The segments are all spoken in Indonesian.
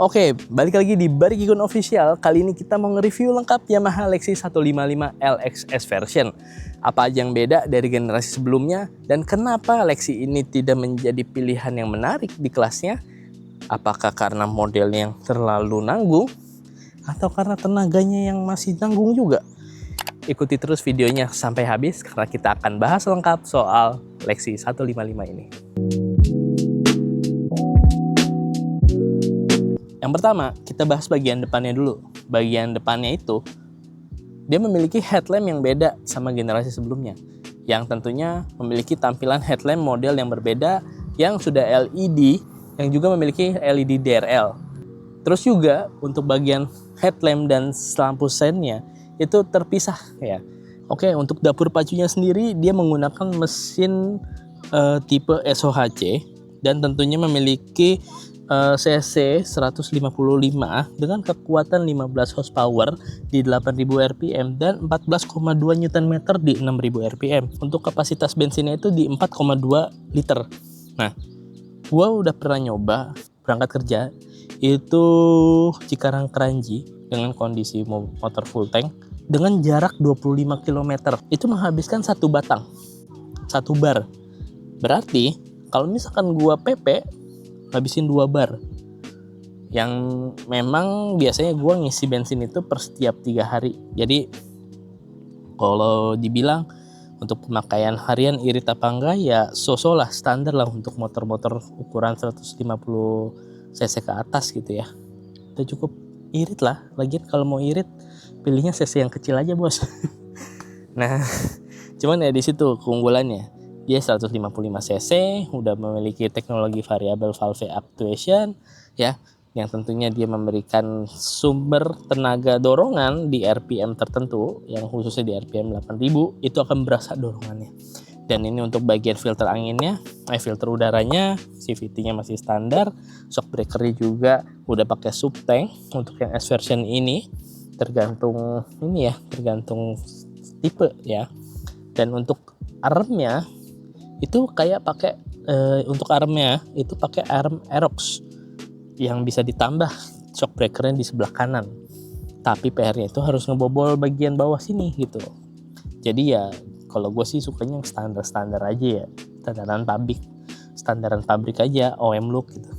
Oke, balik lagi di Barikikun Official. Kali ini kita mau nge-review lengkap Yamaha Lexi 155 LXS version. Apa aja yang beda dari generasi sebelumnya dan kenapa Lexi ini tidak menjadi pilihan yang menarik di kelasnya? Apakah karena modelnya yang terlalu nanggung atau karena tenaganya yang masih nanggung juga? Ikuti terus videonya sampai habis karena kita akan bahas lengkap soal Lexi 155 ini. Yang pertama, kita bahas bagian depannya dulu. Bagian depannya itu, dia memiliki headlamp yang beda sama generasi sebelumnya. Yang tentunya memiliki tampilan headlamp model yang berbeda, yang sudah LED, yang juga memiliki LED DRL. Terus juga, untuk bagian headlamp dan lampu sennya, itu terpisah ya. Oke, untuk dapur pacunya sendiri, dia menggunakan mesin tipe SOHC, dan tentunya memiliki cc 155 dengan kekuatan 15 horsepower di 8000 rpm dan 14,2 Nm di 6000 rpm. Untuk kapasitas bensinnya itu di 4,2 liter. Nah, gua udah pernah nyoba berangkat kerja itu Cikarang Kranji dengan kondisi motor full tank dengan jarak 25 km. Itu menghabiskan satu batang, satu bar. Berarti kalau misalkan gua PP habisin 2 bar, yang memang biasanya gue ngisi bensin itu per setiap 3 hari. Jadi kalau dibilang untuk pemakaian harian irit apa enggak, ya so-so lah, standar lah untuk motor-motor ukuran 150 cc ke atas gitu ya. Itu cukup irit lah. Lagian kalau mau irit pilihnya cc yang kecil aja bos. Nah, cuman ya di situ keunggulannya. Dia 155 cc, udah memiliki teknologi variable valve actuation ya, yang tentunya dia memberikan sumber tenaga dorongan di RPM tertentu, yang khususnya di RPM 8000 itu akan berasa dorongannya. Dan ini untuk bagian filter anginnya, filter udaranya, CVT-nya masih standar, shock breaker-nya juga udah pakai sub tank. Untuk yang S version ini tergantung ini ya, tergantung tipe ya. Dan untuk armnya itu kayak pakai untuk armnya itu pakai arm Aerox yang bisa ditambah shock breakernya di sebelah kanan, tapi PR-nya itu harus ngebobol bagian bawah sini gitu. Jadi ya kalau gue sih sukanya yang standar aja ya, standaran pabrik aja, OM look gitu.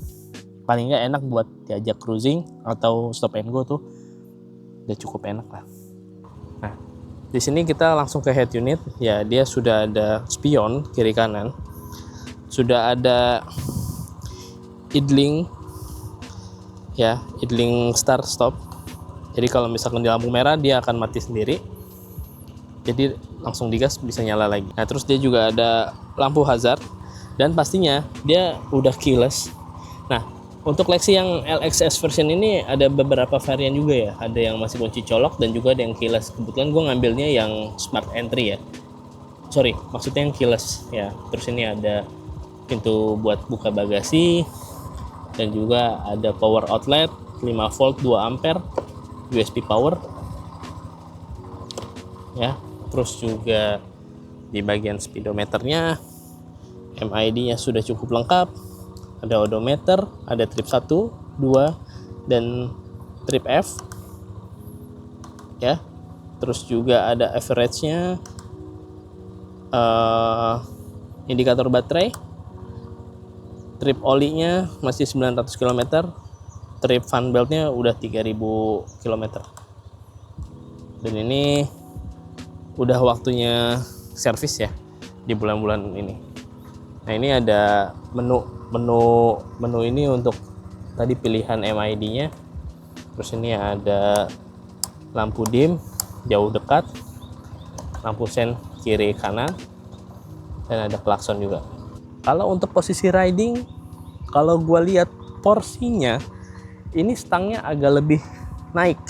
Paling nggak enak buat diajak cruising atau stop and go tuh udah cukup enak lah. Nah, di sini kita langsung ke head unit ya. Dia sudah ada spion kiri kanan, sudah ada idling ya, idling start stop. Jadi kalau misalkan di lampu merah dia akan mati sendiri, jadi langsung digas bisa nyala lagi. Nah, terus dia juga ada lampu hazard dan pastinya dia udah keyless. Nah, untuk Lexi yang LXS version ini ada beberapa varian juga ya. Ada yang masih kunci colok dan juga ada yang keyless. Kebetulan gue ngambilnya yang smart entry ya. Sorry, maksudnya yang keyless ya. Terus ini ada pintu buat buka bagasi dan juga ada power outlet 5 volt 2 ampere USB power ya. Terus juga di bagian speedometernya MID-nya sudah cukup lengkap. Ada odometer, ada trip 1, 2, dan trip F ya. Terus juga ada average-nya, indikator baterai, trip oli-nya masih 900 km, trip fan belt-nya udah 3000 km. Dan ini udah waktunya servis ya di bulan-bulan ini. Nah, ini ada menu ini untuk tadi pilihan MID-nya. Terus ini ada lampu dim jauh dekat, lampu sen kiri kanan, dan ada klakson juga. Kalau untuk posisi riding, kalau gue lihat porsinya ini stangnya agak lebih naik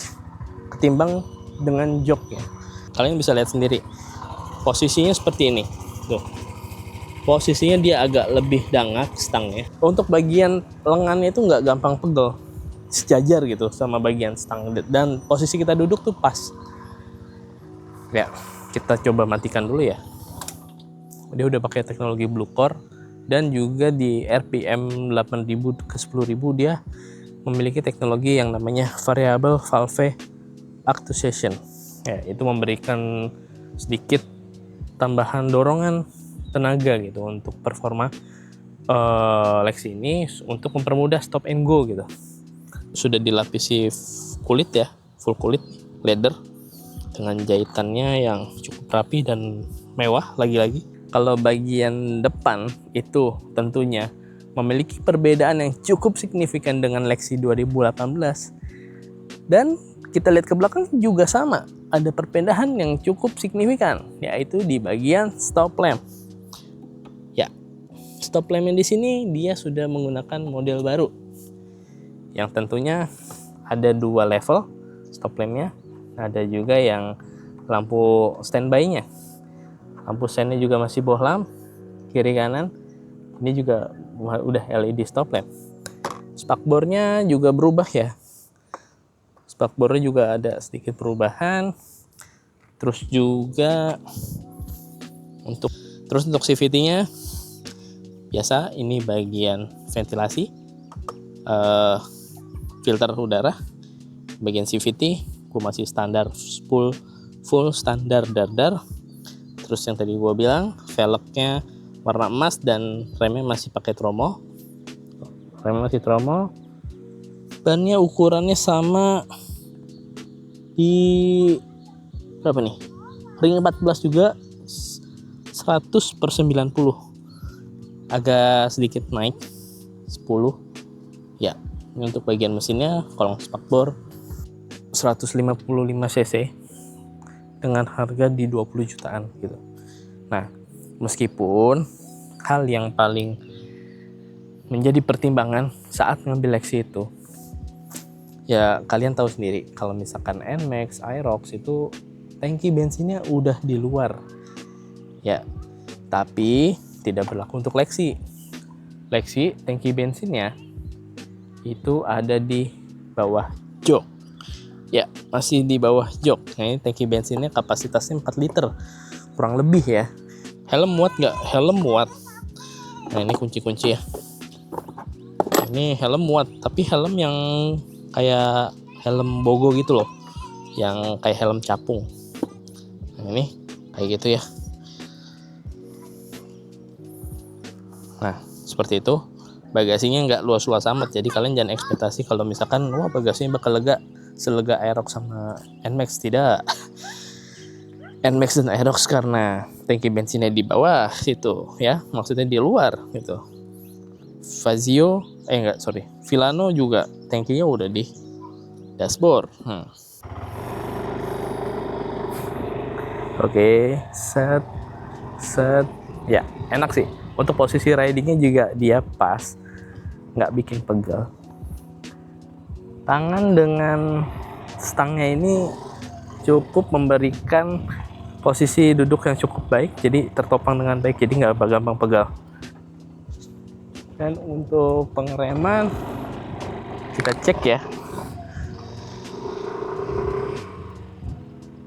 ketimbang dengan joknya. Kalian bisa lihat sendiri posisinya seperti ini tuh. Posisinya dia agak lebih dangak stangnya. Untuk bagian lengannya itu nggak gampang pegel, sejajar gitu sama bagian stang. Dan posisi kita duduk tuh pas. Ya, kita coba matikan dulu ya. Dia udah pakai teknologi Blue Core dan juga di RPM 8000 ke 10000 dia memiliki teknologi yang namanya variable valve actuation. Ya, itu memberikan sedikit tambahan dorongan tenaga gitu untuk performa Lexi ini untuk mempermudah stop and go gitu. Sudah dilapisi kulit ya, full kulit leather dengan jahitannya yang cukup rapi dan mewah lagi-lagi. Kalau bagian depan itu tentunya memiliki perbedaan yang cukup signifikan dengan Lexi 2018. Dan kita lihat ke belakang juga sama, ada perbedaan yang cukup signifikan, yaitu di bagian stop lamp. Ya, stop lamp yang di sini dia sudah menggunakan model baru, yang tentunya ada 2 level stop lampnya. Ada juga yang lampu standby-nya. Lampu standnya juga masih bohlam, kiri kanan. Ini juga udah LED stop lamp. Spakbornya juga berubah ya. Spakbornya juga ada sedikit perubahan. Terus untuk CVT-nya biasa, ini bagian ventilasi, filter udara. Bagian CVT gue masih standar full standar dardar. Terus yang tadi gue bilang, velgnya warna emas dan remnya masih pakai tromo. Bannya ukurannya sama di berapa nih? Ring 14 juga, 100/90. Agak sedikit naik 10. Ya, ini untuk bagian mesinnya, kolong spakbor 155 cc dengan harga di 20 jutaan gitu. Nah, meskipun hal yang paling menjadi pertimbangan saat ngambil Lexi itu, ya kalian tahu sendiri kalau misalkan NMAX, Aerox itu tangki bensinnya udah di luar. Ya, tapi tidak berlaku untuk Lexi. Lexi tangki bensinnya itu ada di bawah jok. Ya, masih di bawah jok. Nah, ini tangki bensinnya kapasitasnya 4 liter kurang lebih ya. Helm muat nggak? Helm muat. Nah, ini kunci-kunci ya. Ini helm muat, tapi helm yang kayak helm bogo gitu loh, yang kayak helm capung. Nah, ini kayak gitu ya. Nah, seperti itu. Bagasinya nggak luas-luas amat, jadi kalian jangan ekspektasi kalau misalkan wah bagasinya bakal selega Aerox sama NMAX. Tidak. NMAX dan Aerox karena tangki bensinnya di bawah situ ya, maksudnya di luar gitu. Villano juga tangkinya udah di dashboard. Oke, set ya, enak sih. Untuk posisi ridingnya juga dia pas, nggak bikin pegel. Tangan dengan stangnya ini cukup memberikan posisi duduk yang cukup baik, jadi tertopang dengan baik, jadi nggak gampang pegal. Dan untuk pengereman kita cek ya.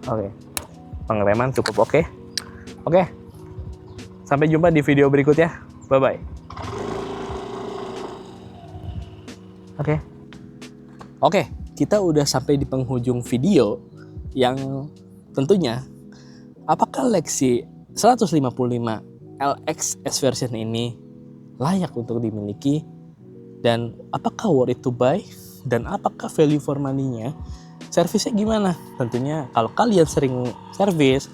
Oke, pengereman cukup oke. Sampai jumpa di video berikutnya. Bye bye. Oke, kita udah sampai di penghujung video yang tentunya apakah Lexi 155 LX S version ini layak untuk dimiliki, dan apakah worth it to buy, dan apakah value for money-nya, servisnya gimana? Tentunya kalau kalian sering servis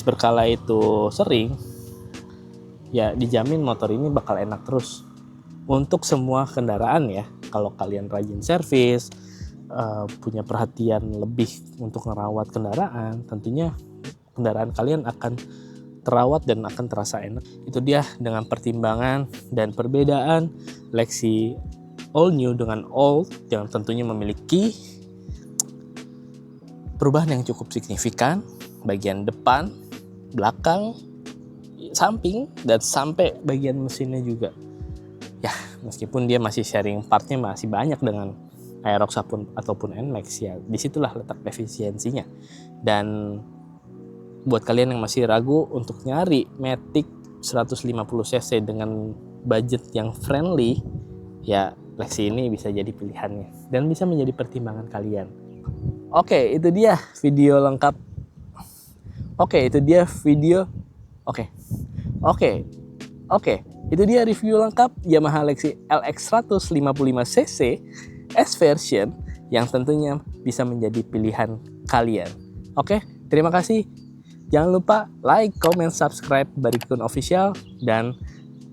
berkala itu sering, ya dijamin motor ini bakal enak terus untuk semua kendaraan ya. Kalau kalian rajin servis, punya perhatian lebih untuk merawat kendaraan, tentunya kendaraan kalian akan terawat dan akan terasa enak. Itu dia dengan pertimbangan dan perbedaan Lexi all new dengan old yang tentunya memiliki perubahan yang cukup signifikan bagian depan, belakang, samping, dan sampai bagian mesinnya juga. Ya, meskipun dia masih sharing partnya masih banyak dengan Aerox ataupun NMAX ya, disitulah letak efisiensinya. Dan buat kalian yang masih ragu untuk nyari Matic 150cc dengan budget yang friendly, ya Lexi ini bisa jadi pilihannya dan bisa menjadi pertimbangan kalian. Oke, itu dia video lengkap. Itu dia review lengkap Yamaha Lexi LX 155cc S version yang tentunya bisa menjadi pilihan kalian. Oke, terima kasih. Jangan lupa like, comment, subscribe Barikun Official, dan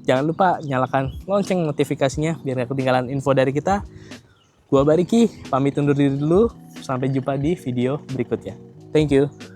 jangan lupa nyalakan lonceng notifikasinya biar gak ketinggalan info dari kita. Gua Bariki, pamit undur diri dulu. Sampai jumpa di video berikutnya. Thank you.